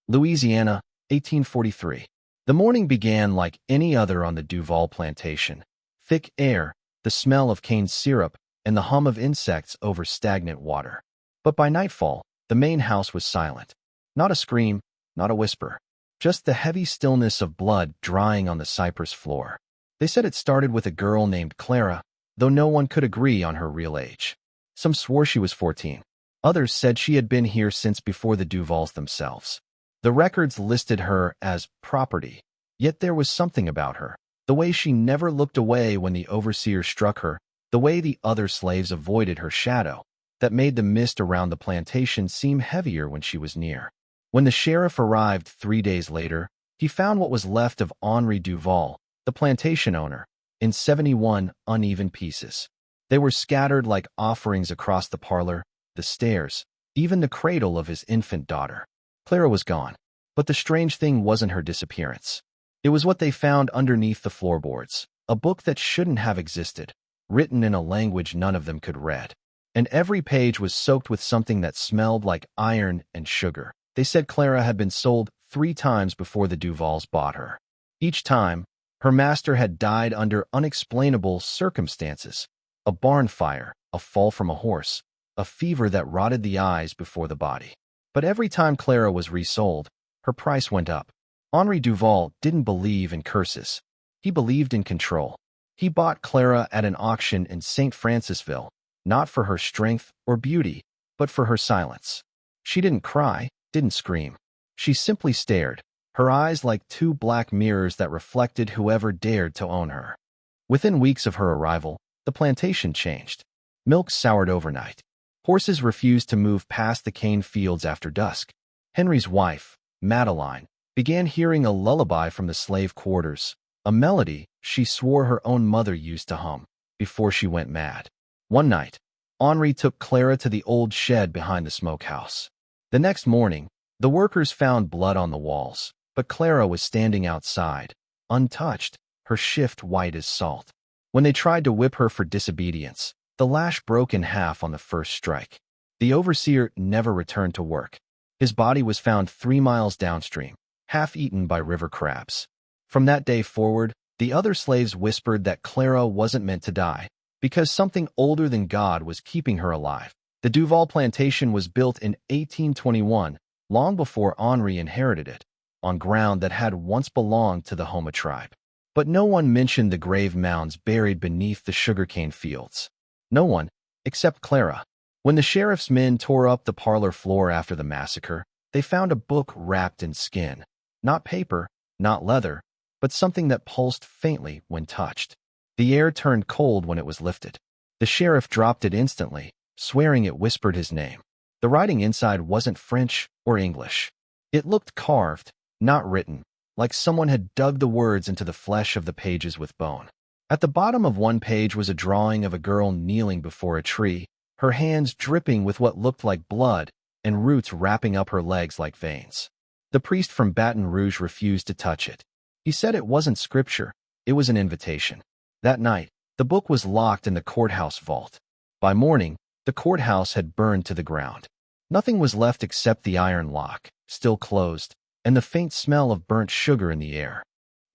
Louisiana, 1843. The morning began like any other on the Duval Plantation. Thick air, the smell of cane syrup, and the hum of insects over stagnant water. But by nightfall, the main house was silent. Not a scream, not a whisper. Just the heavy stillness of blood drying on the cypress floor. They said it started with a girl named Clara, though no one could agree on her real age. Some swore she was 14. Others said she had been here since before the Duvals themselves. The records listed her as property, yet there was something about her. The way she never looked away when the overseer struck her, the way the other slaves avoided her shadow, that made the mist around the plantation seem heavier when she was near. When the sheriff arrived 3 days later, he found what was left of Henri Duval, the plantation owner, in 71 uneven pieces. They were scattered like offerings across the parlor, the stairs, even the cradle of his infant daughter. Clara was gone, but the strange thing wasn't her disappearance. It was what they found underneath the floorboards, a book that shouldn't have existed, written in a language none of them could read. And every page was soaked with something that smelled like iron and sugar. They said Clara had been sold 3 times before the Duvals bought her. Each time, her master had died under unexplainable circumstances. A barn fire, a fall from a horse, a fever that rotted the eyes before the body. But every time Clara was resold, her price went up. Henri Duval didn't believe in curses. He believed in control. He bought Clara at an auction in St. Francisville, not for her strength or beauty, but for her silence. She didn't cry, didn't scream. She simply stared, her eyes like 2 black mirrors that reflected whoever dared to own her. Within weeks of her arrival, the plantation changed. Milk soured overnight. Horses refused to move past the cane fields after dusk. Henry's wife, Madeline, began hearing a lullaby from the slave quarters, a melody she swore her own mother used to hum before she went mad. One night, Henri took Clara to the old shed behind the smokehouse. The next morning, the workers found blood on the walls, but Clara was standing outside, untouched, her shift white as salt. When they tried to whip her for disobedience, the lash broke in half on the first strike. The overseer never returned to work. His body was found 3 miles downstream, half eaten by river crabs. From that day forward, the other slaves whispered that Clara wasn't meant to die, because something older than God was keeping her alive. The Duval Plantation was built in 1821, long before Henri inherited it, on ground that had once belonged to the Homa tribe. But no one mentioned the grave mounds buried beneath the sugarcane fields. No one, except Clara. When the sheriff's men tore up the parlor floor after the massacre, they found a book wrapped in skin. Not paper, not leather, but something that pulsed faintly when touched. The air turned cold when it was lifted. The sheriff dropped it instantly, swearing it whispered his name. The writing inside wasn't French or English. It looked carved, not written, like someone had dug the words into the flesh of the pages with bone. At the bottom of one page was a drawing of a girl kneeling before a tree, her hands dripping with what looked like blood and roots wrapping up her legs like veins. The priest from Baton Rouge refused to touch it. He said it wasn't scripture, it was an invitation. That night, the book was locked in the courthouse vault. By morning, the courthouse had burned to the ground. Nothing was left except the iron lock, still closed, and the faint smell of burnt sugar in the air.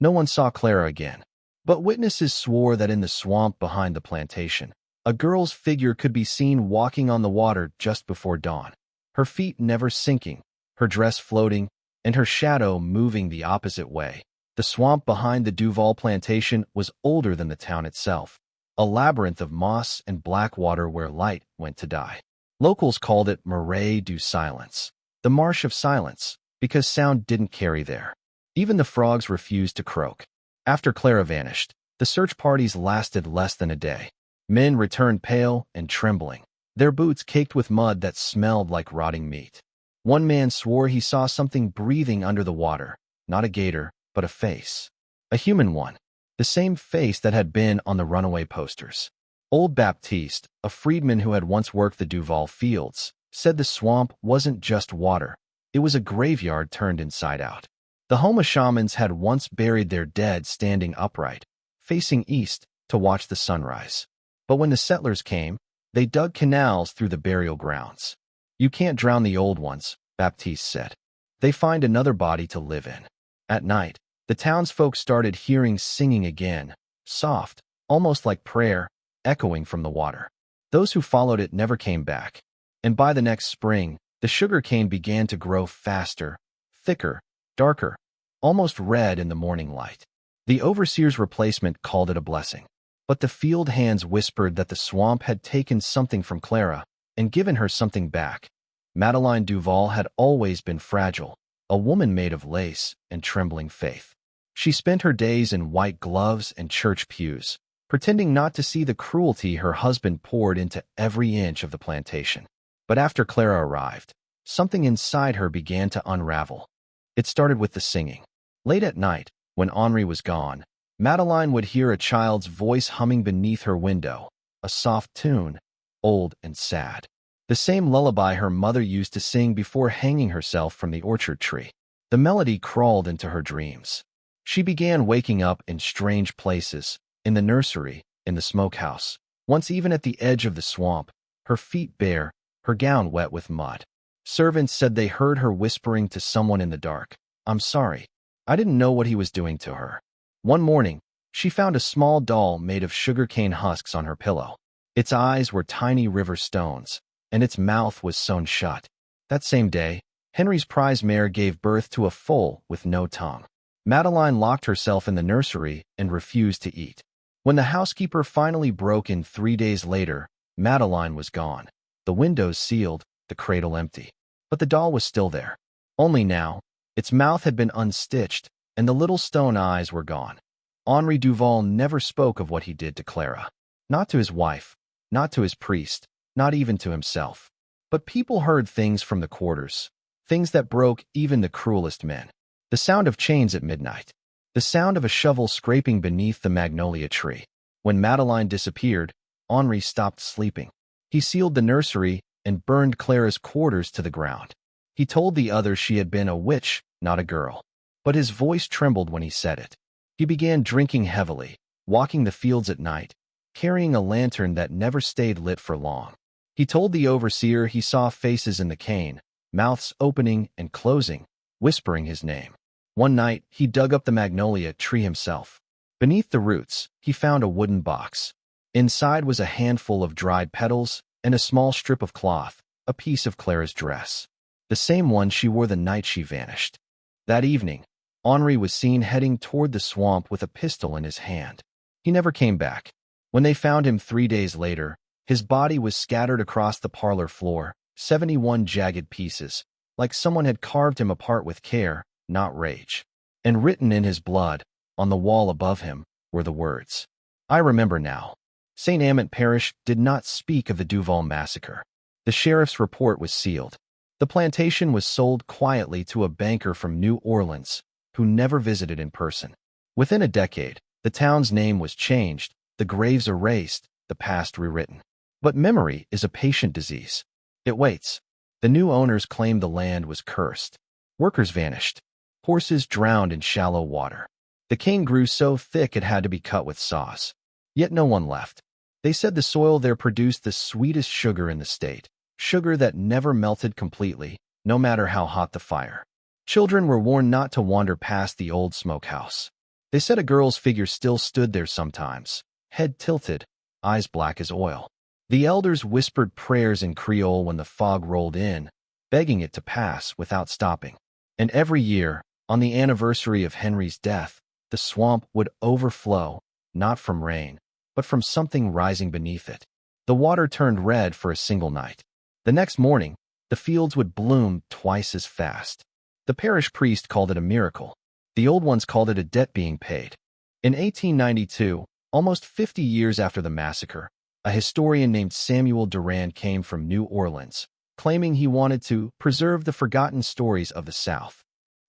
No one saw Clara again. But witnesses swore that in the swamp behind the plantation, a girl's figure could be seen walking on the water just before dawn, her feet never sinking, her dress floating, and her shadow moving the opposite way. The swamp behind the Duval Plantation was older than the town itself, a labyrinth of moss and black water where light went to die. Locals called it Marais du Silence, the Marsh of Silence, because sound didn't carry there. Even the frogs refused to croak. After Clara vanished, the search parties lasted less than a day. Men returned pale and trembling, their boots caked with mud that smelled like rotting meat. One man swore he saw something breathing under the water, not a gator, but a face. A human one, the same face that had been on the runaway posters. Old Baptiste, a freedman who had once worked the Duval fields, said the swamp wasn't just water, it was a graveyard turned inside out. The Homa shamans had once buried their dead standing upright, facing east to watch the sunrise. But when the settlers came, they dug canals through the burial grounds. You can't drown the old ones, Baptiste said. They find another body to live in. At night, the townsfolk started hearing singing again, soft, almost like prayer, echoing from the water. Those who followed it never came back. And by the next spring, the sugar cane began to grow faster, thicker, darker, almost red in the morning light. The overseer's replacement called it a blessing. But the field hands whispered that the swamp had taken something from Clara and given her something back. Madeline Duval had always been fragile, a woman made of lace and trembling faith. She spent her days in white gloves and church pews, pretending not to see the cruelty her husband poured into every inch of the plantation. But after Clara arrived, something inside her began to unravel. It started with the singing. Late at night, when Henri was gone, Madeline would hear a child's voice humming beneath her window, a soft tune, old and sad. The same lullaby her mother used to sing before hanging herself from the orchard tree. The melody crawled into her dreams. She began waking up in strange places, in the nursery, in the smokehouse, once even at the edge of the swamp, her feet bare, her gown wet with mud. Servants said they heard her whispering to someone in the dark, "I'm sorry. I didn't know what he was doing to her." One morning, she found a small doll made of sugarcane husks on her pillow. Its eyes were tiny river stones, and its mouth was sewn shut. That same day, Henry's prize mare gave birth to a foal with no tongue. Madeline locked herself in the nursery and refused to eat. When the housekeeper finally broke in 3 days later, Madeline was gone. The windows sealed, the cradle empty. But the doll was still there. Only now, its mouth had been unstitched, and the little stone eyes were gone. Henri Duval never spoke of what he did to Clara. Not to his wife, not to his priest, not even to himself. But people heard things from the quarters, things that broke even the cruelest men. The sound of chains at midnight. The sound of a shovel scraping beneath the magnolia tree. When Madeline disappeared, Henri stopped sleeping. He sealed the nursery and burned Clara's quarters to the ground. He told the others she had been a witch, not a girl. But his voice trembled when he said it. He began drinking heavily, walking the fields at night, carrying a lantern that never stayed lit for long. He told the overseer he saw faces in the cane, mouths opening and closing, whispering his name. One night, he dug up the magnolia tree himself. Beneath the roots, he found a wooden box. Inside was a handful of dried petals and a small strip of cloth, a piece of Clara's dress. The same one she wore the night she vanished. That evening, Henri was seen heading toward the swamp with a pistol in his hand. He never came back. When they found him 3 days later, his body was scattered across the parlor floor, 71 jagged pieces, like someone had carved him apart with care, not rage. And written in his blood, on the wall above him, were the words, "I remember now." St. Amant Parish did not speak of the Duval massacre. The sheriff's report was sealed. The plantation was sold quietly to a banker from New Orleans, who never visited in person. Within a decade, the town's name was changed, the graves erased, the past rewritten. But memory is a patient disease. It waits. The new owners claimed the land was cursed. Workers vanished. Horses drowned in shallow water. The cane grew so thick it had to be cut with saws. Yet no one left. They said the soil there produced the sweetest sugar in the state, sugar that never melted completely, no matter how hot the fire. Children were warned not to wander past the old smokehouse. They said a girl's figure still stood there sometimes, head tilted, eyes black as oil. The elders whispered prayers in Creole when the fog rolled in, begging it to pass without stopping. And every year, on the anniversary of Henry's death, the swamp would overflow, not from rain, but from something rising beneath it. The water turned red for a single night. The next morning, the fields would bloom twice as fast. The parish priest called it a miracle. The old ones called it a debt being paid. In 1892, almost 50 years after the massacre, a historian named Samuel Durand came from New Orleans, claiming he wanted to preserve the forgotten stories of the South.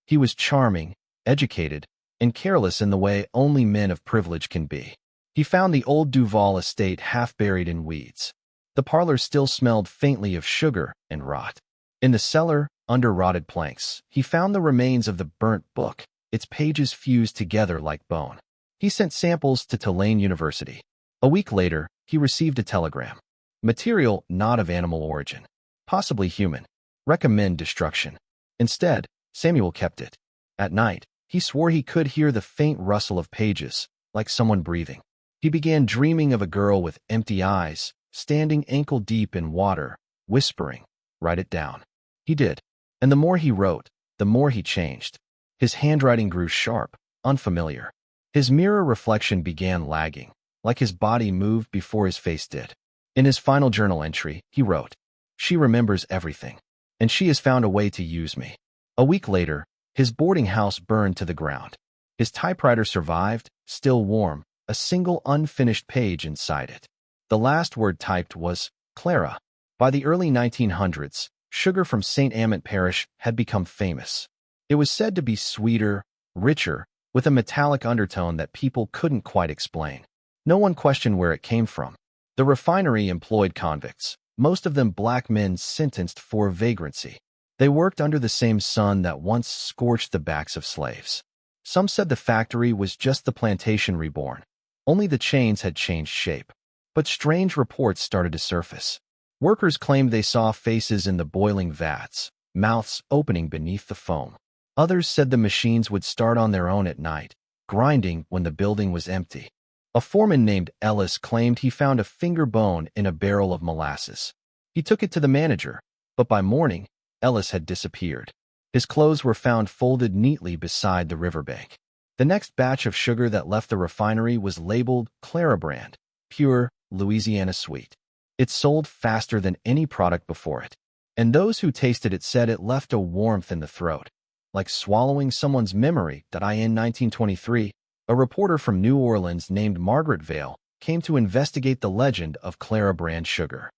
He was charming, educated, and careless in the way only men of privilege can be. He found the old Duval estate half buried in weeds. The parlor still smelled faintly of sugar and rot. In the cellar, under rotted planks, he found the remains of the burnt book, its pages fused together like bone. He sent samples to Tulane University. A week later, he received a telegram. Material not of animal origin. Possibly human. Recommend destruction. Instead, Samuel kept it. At night, he swore he could hear the faint rustle of pages, like someone breathing. He began dreaming of a girl with empty eyes, standing ankle-deep in water, whispering, "Write it down." He did. And the more he wrote, the more he changed. His handwriting grew sharp, unfamiliar. His mirror reflection began lagging, like his body moved before his face did. In his final journal entry, he wrote, "She remembers everything, and she has found a way to use me." A week later, his boarding house burned to the ground. His typewriter survived, still warm, a single unfinished page inside it. The last word typed was Clara. By the early 1900s, sugar from St. Amant Parish had become famous. It was said to be sweeter, richer, with a metallic undertone that people couldn't quite explain. No one questioned where it came from. The refinery employed convicts, most of them black men sentenced for vagrancy. They worked under the same sun that once scorched the backs of slaves. Some said the factory was just the plantation reborn. Only the chains had changed shape. But strange reports started to surface. Workers claimed they saw faces in the boiling vats, mouths opening beneath the foam. Others said the machines would start on their own at night, grinding when the building was empty. A foreman named Ellis claimed he found a finger bone in a barrel of molasses. He took it to the manager, but by morning, Ellis had disappeared. His clothes were found folded neatly beside the riverbank. The next batch of sugar that left the refinery was labeled Clara brand, pure Louisiana sweet. It sold faster than any product before it, and those who tasted it said it left a warmth in the throat, like swallowing someone's memory. In 1923, a reporter from New Orleans named Margaret Vale came to investigate the legend of Clara brand sugar.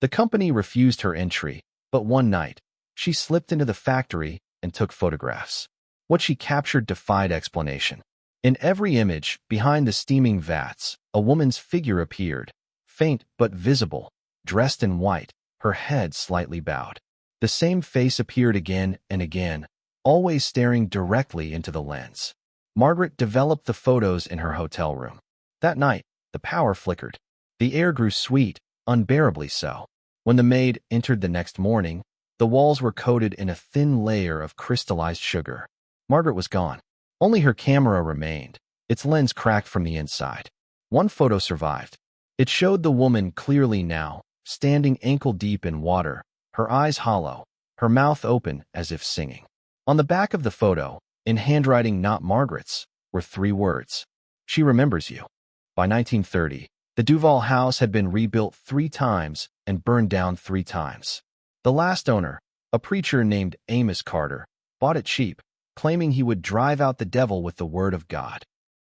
The company refused her entry, but one night, she slipped into the factory and took photographs. What she captured defied explanation. In every image, behind the steaming vats, a woman's figure appeared, faint but visible, dressed in white, her head slightly bowed. The same face appeared again and again, always staring directly into the lens. Margaret developed the photos in her hotel room. That night, the power flickered. The air grew sweet, unbearably so. When the maid entered the next morning, the walls were coated in a thin layer of crystallized sugar. Margaret was gone. Only her camera remained, its lens cracked from the inside. One photo survived. It showed the woman clearly now, standing ankle-deep in water, her eyes hollow, her mouth open as if singing. On the back of the photo, in handwriting not Margaret's, were 3 words. "She remembers you." By 1930, the Duval house had been rebuilt 3 times and burned down 3 times. The last owner, a preacher named Amos Carter, bought it cheap, claiming he would drive out the devil with the word of God.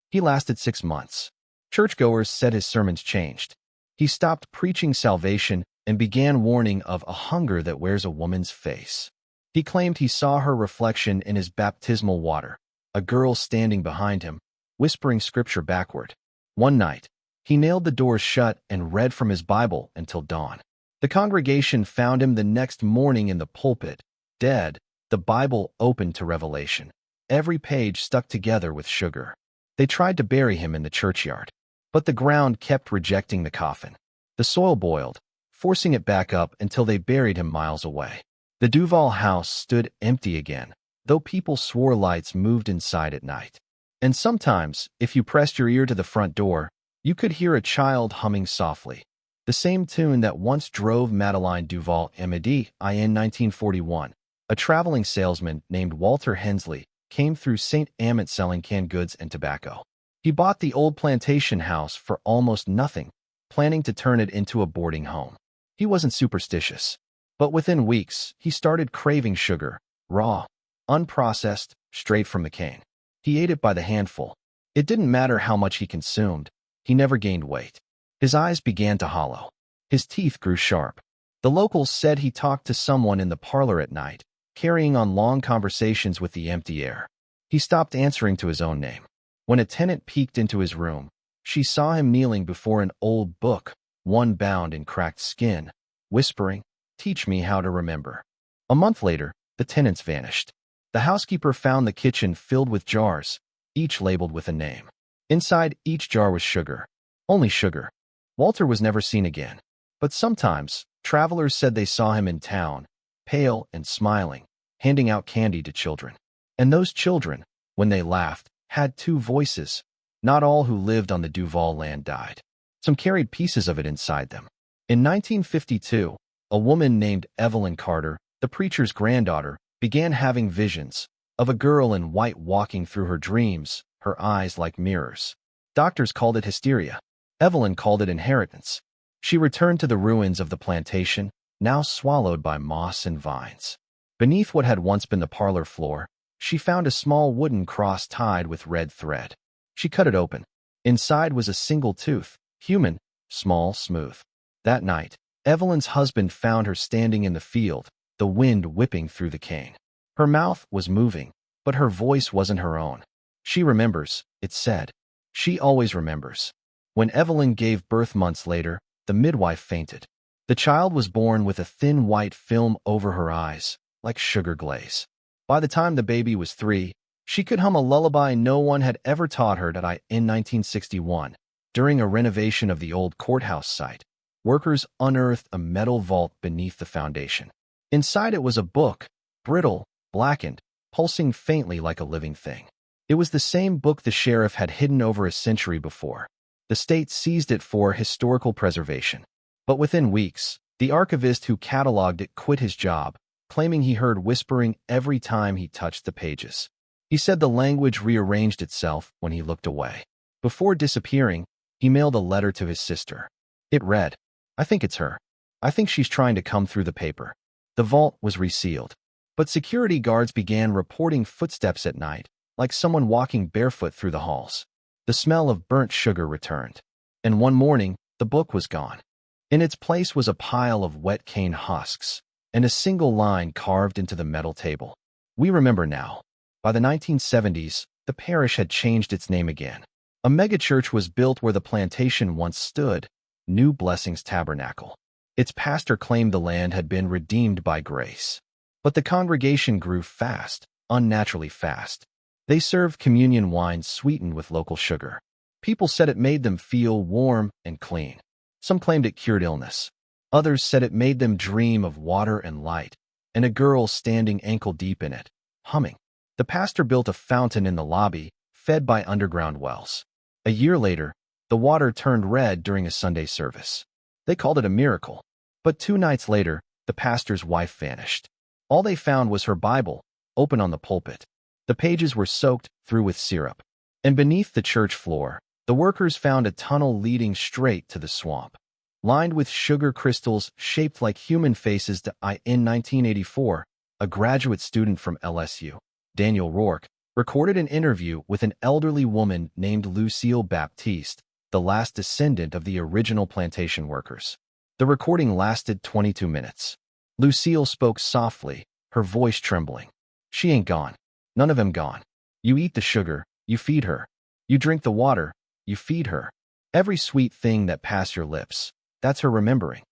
He lasted 6 months. Churchgoers said his sermons changed. He stopped preaching salvation and began warning of a hunger that wears a woman's face. He claimed he saw her reflection in his baptismal water, a girl standing behind him, whispering scripture backward. One night, he nailed the doors shut and read from his Bible until dawn. The congregation found him the next morning in the pulpit, dead, the Bible open to Revelation, every page stuck together with sugar. They tried to bury him in the churchyard, but the ground kept rejecting the coffin. The soil boiled, forcing it back up until they buried him miles away. The Duval house stood empty again, though people swore lights moved inside at night. And sometimes, if you pressed your ear to the front door, you could hear a child humming softly, the same tune that once drove Madeleine Duval Amedee in 1941. A traveling salesman named Walter Hensley came through St. Amant selling canned goods and tobacco. He bought the old plantation house for almost nothing, planning to turn it into a boarding home. He wasn't superstitious, but within weeks, he started craving sugar, raw, unprocessed, straight from the cane. He ate it by the handful. It didn't matter how much he consumed, he never gained weight. His eyes began to hollow. His teeth grew sharp. The locals said he talked to someone in the parlor at night, carrying on long conversations with the empty air. He stopped answering to his own name. When a tenant peeked into his room, she saw him kneeling before an old book, one bound in cracked skin, whispering, "Teach me how to remember." A month later, the tenants vanished. The housekeeper found the kitchen filled with jars, each labeled with a name. Inside each jar was sugar. Only sugar. Walter was never seen again. But sometimes, travelers said they saw him in town, pale and smiling, handing out candy to children. And those children, when they laughed, had two voices. Not all who lived on the Duval land died. Some carried pieces of it inside them. In 1952, a woman named Evelyn Carter, the preacher's granddaughter, began having visions of a girl in white walking through her dreams, her eyes like mirrors. Doctors called it hysteria. Evelyn called it inheritance. She returned to the ruins of the plantation, now swallowed by moss and vines. Beneath what had once been the parlor floor, she found a small wooden cross tied with red thread. She cut it open. Inside was a single tooth, human, small, smooth. That night, Evelyn's husband found her standing in the field, the wind whipping through the cane. Her mouth was moving, but her voice wasn't her own. She remembers, it said. She always remembers. When Evelyn gave birth months later, the midwife fainted. The child was born with a thin white film over her eyes, like sugar glaze. By the time the baby was 3, she could hum a lullaby no one had ever taught her. In 1961, during a renovation of the old courthouse site, workers unearthed a metal vault beneath the foundation. Inside it was a book, brittle, blackened, pulsing faintly like a living thing. It was the same book the sheriff had hidden over a century before. The state seized it for historical preservation. But within weeks, the archivist who cataloged it quit his job, claiming he heard whispering every time he touched the pages. He said the language rearranged itself when he looked away. Before disappearing, he mailed a letter to his sister. It read, "I think it's her. I think she's trying to come through the paper." The vault was resealed. But security guards began reporting footsteps at night, like someone walking barefoot through the halls. The smell of burnt sugar returned. And one morning, the book was gone. In its place was a pile of wet cane husks, and a single line carved into the metal table. We remember now. By the 1970s, the parish had changed its name again. A megachurch was built where the plantation once stood, New Blessings Tabernacle. Its pastor claimed the land had been redeemed by grace. But the congregation grew fast, unnaturally fast. They served communion wine sweetened with local sugar. People said it made them feel warm and clean. Some claimed it cured illness. Others said it made them dream of water and light, and a girl standing ankle-deep in it, humming. The pastor built a fountain in the lobby, fed by underground wells. A year later, the water turned red during a Sunday service. They called it a miracle. But 2 nights later, the pastor's wife vanished. All they found was her Bible, open on the pulpit. The pages were soaked through with syrup. And beneath the church floor, the workers found a tunnel leading straight to the swamp, lined with sugar crystals shaped like human faces. In 1984, a graduate student from LSU, Daniel Rourke, recorded an interview with an elderly woman named Lucille Baptiste, the last descendant of the original plantation workers. The recording lasted 22 minutes. Lucille spoke softly, her voice trembling. "She ain't gone. None of 'em gone. You eat the sugar, you feed her. You drink the water, you feed her. Every sweet thing that passed your lips, that's her remembering."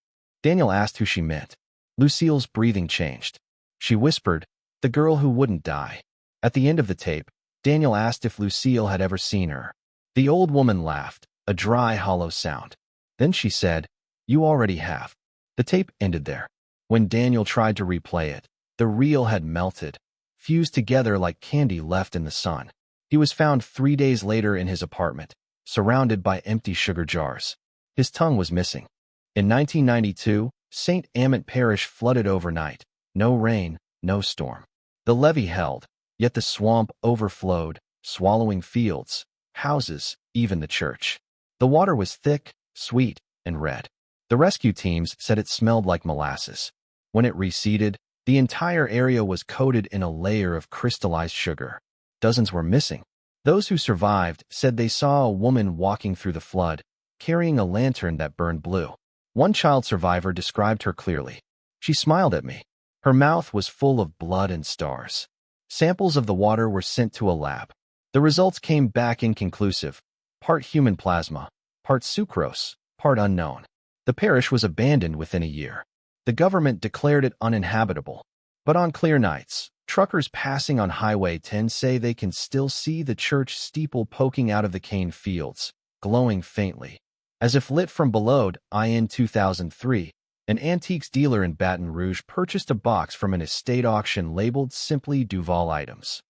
Daniel asked who she meant. Lucille's breathing changed. She whispered, "The girl who wouldn't die." At the end of the tape, Daniel asked if Lucille had ever seen her. The old woman laughed, a dry, hollow sound. Then she said, "You already have." The tape ended there. When Daniel tried to replay it, the reel had melted, fused together like candy left in the sun. He was found 3 days later in his apartment, surrounded by empty sugar jars. His tongue was missing. In 1992, St. Amant Parish flooded overnight. No rain, no storm. The levee held, yet the swamp overflowed, swallowing fields, houses, even the church. The water was thick, sweet, and red. The rescue teams said it smelled like molasses. When it receded, the entire area was coated in a layer of crystallized sugar. Dozens were missing. Those who survived said they saw a woman walking through the flood, carrying a lantern that burned blue. One child survivor described her clearly. "She smiled at me. Her mouth was full of blood and stars." Samples of the water were sent to a lab. The results came back inconclusive, part human plasma, part sucrose, part unknown. The parish was abandoned within a year. The government declared it uninhabitable. But on clear nights, truckers passing on Highway 10 say they can still see the church steeple poking out of the cane fields, glowing faintly, as if lit from below. In 2003, An antiques dealer in Baton Rouge purchased a box from an estate auction labeled simply Duval items.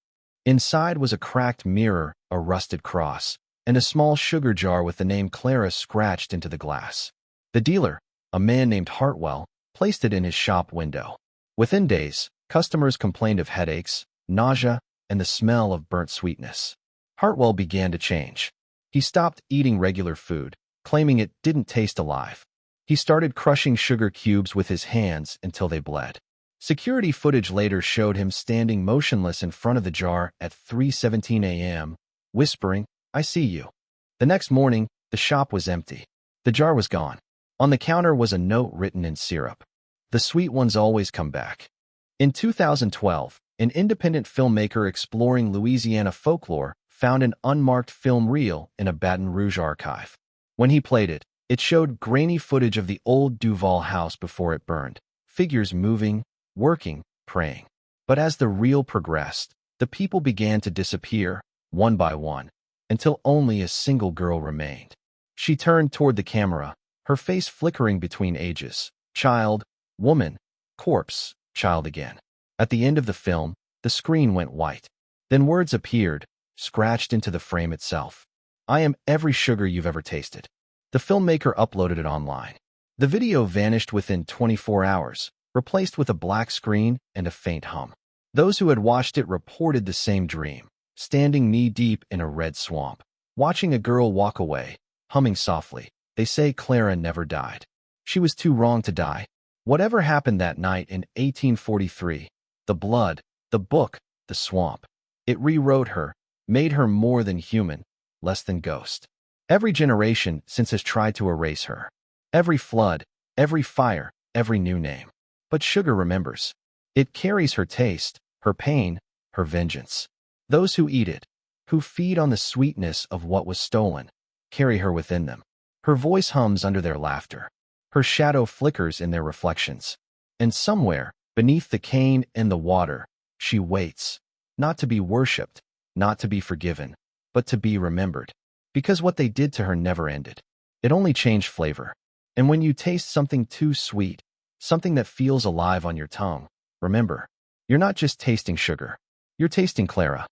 Inside was a cracked mirror, a rusted cross, and a small sugar jar with the name Clara scratched into the glass. The dealer, a man named Hartwell, placed it in his shop window. Within days, customers complained of headaches, nausea, and the smell of burnt sweetness. Hartwell began to change. He stopped eating regular food, claiming it didn't taste alive. He started crushing sugar cubes with his hands until they bled. Security footage later showed him standing motionless in front of the jar at 3:17 a.m., whispering, "I see you." The next morning, the shop was empty. The jar was gone. On the counter was a note written in syrup. "The sweet ones always come back." In 2012, an independent filmmaker exploring Louisiana folklore found an unmarked film reel in a Baton Rouge archive. When he played it, it showed grainy footage of the old Duval house before it burned, figures moving, working, praying. But as the reel progressed, the people began to disappear, one by one, until only a single girl remained. She turned toward the camera, her face flickering between ages: child, woman, corpse, child again. At the end of the film, the screen went white. Then words appeared, scratched into the frame itself. "I am every sugar you've ever tasted." The filmmaker uploaded it online. The video vanished within 24 hours, replaced with a black screen and a faint hum. Those who had watched it reported the same dream: standing knee-deep in a red swamp, watching a girl walk away, humming softly. They say Clara never died. She was too wrong to die. Whatever happened that night in 1843, the blood, the book, the swamp, it rewrote her, made her more than human, less than ghost. Every generation since has tried to erase her. Every flood, every fire, every new name. But sugar remembers. It carries her taste, her pain, her vengeance. Those who eat it, who feed on the sweetness of what was stolen, carry her within them. Her voice hums under their laughter. Her shadow flickers in their reflections. And somewhere, beneath the cane and the water, she waits, not to be worshipped, not to be forgiven, but to be remembered. Because what they did to her never ended. It only changed flavor. And when you taste something too sweet, something that feels alive on your tongue, remember, you're not just tasting sugar. You're tasting Clara.